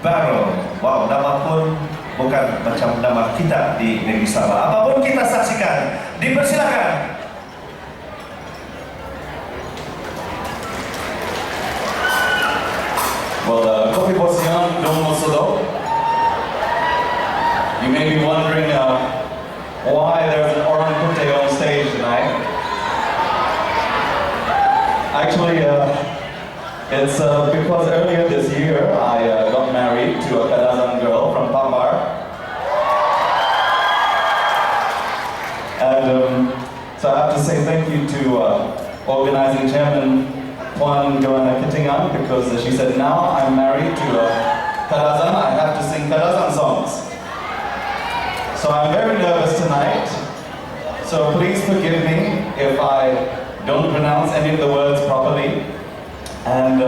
Barrow. Wow, nama pun bukan macam nama kita di negeri Sabah. Apapun kita saksikan, dipersilakan. Well, Kopi Bosian Domo Sodo. You may be wondering why there's an Orang Putih on stage tonight. Actually, it's because earlier this year I got married to a Kadazan girl from Pambar. And so I have to say thank you to organizing chairman Puan Joanna Kitingan, because she said now I'm married to a Kadazan, I have to sing Kadazan songs. So I'm very nervous tonight, so please forgive me if I don't pronounce any of the words properly. And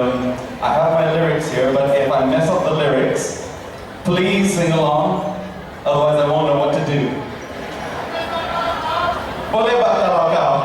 I have my lyrics here, but if I mess up the lyrics, please sing along, otherwise I won't know what to do. Boleh ba kalau kau?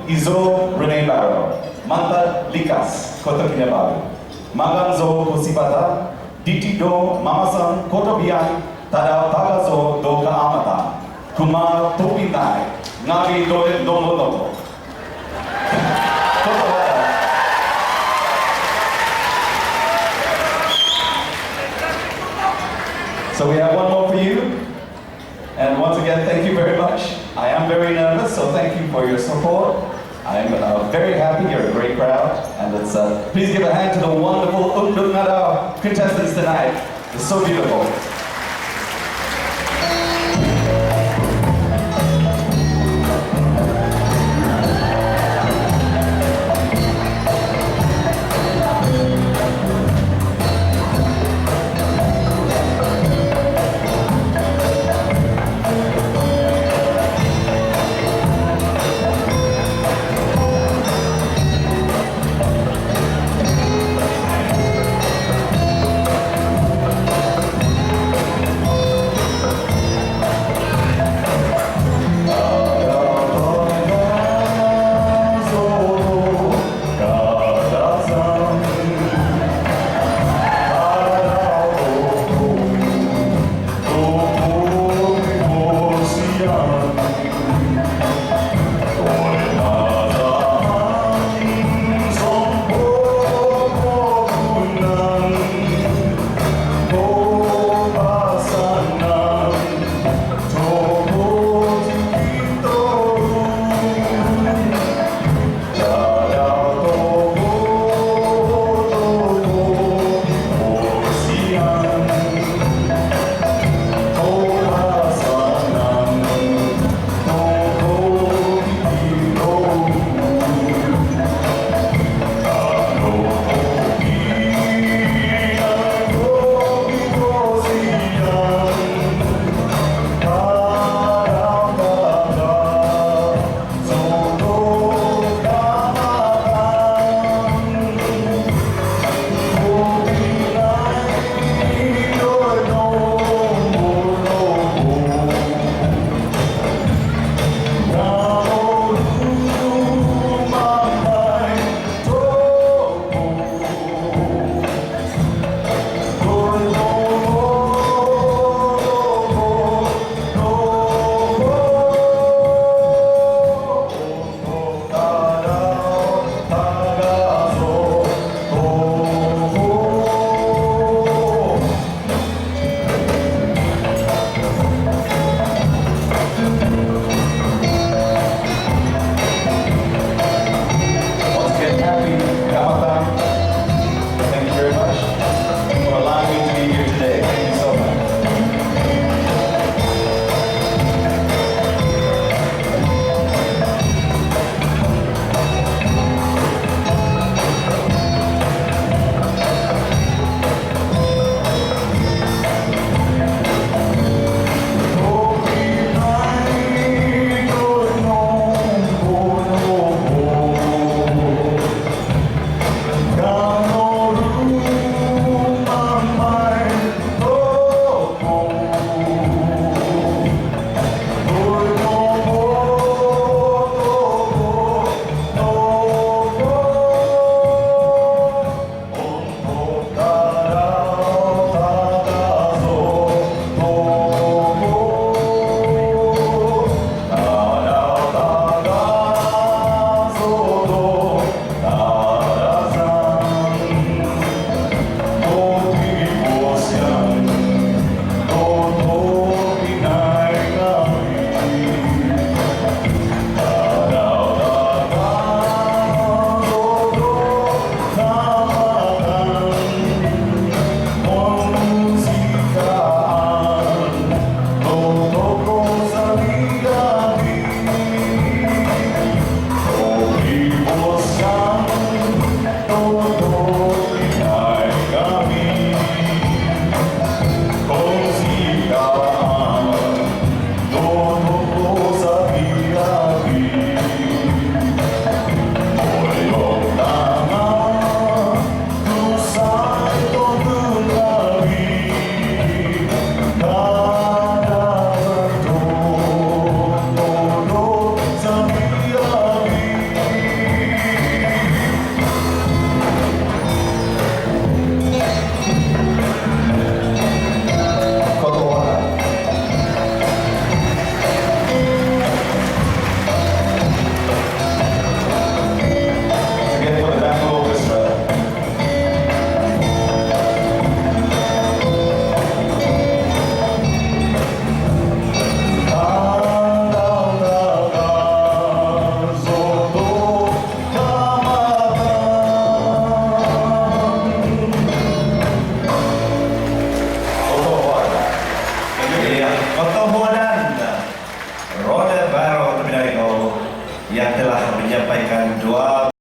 Izo Renee Barrow, Manta Likas, Kota Kinabalu, Maganzo Kosibata, Ditido Mamasan Kotobian, Tada Tagazo do Kaamata, Kuma Tupinai, Navi Dole Domo Domo. So we have one more for you. And once again, thank you very much. I am very nervous, so thank you for your support. I'm very happy, you're a great crowd. And please give a hand to the wonderful Undung Nada contestants tonight. It's so beautiful.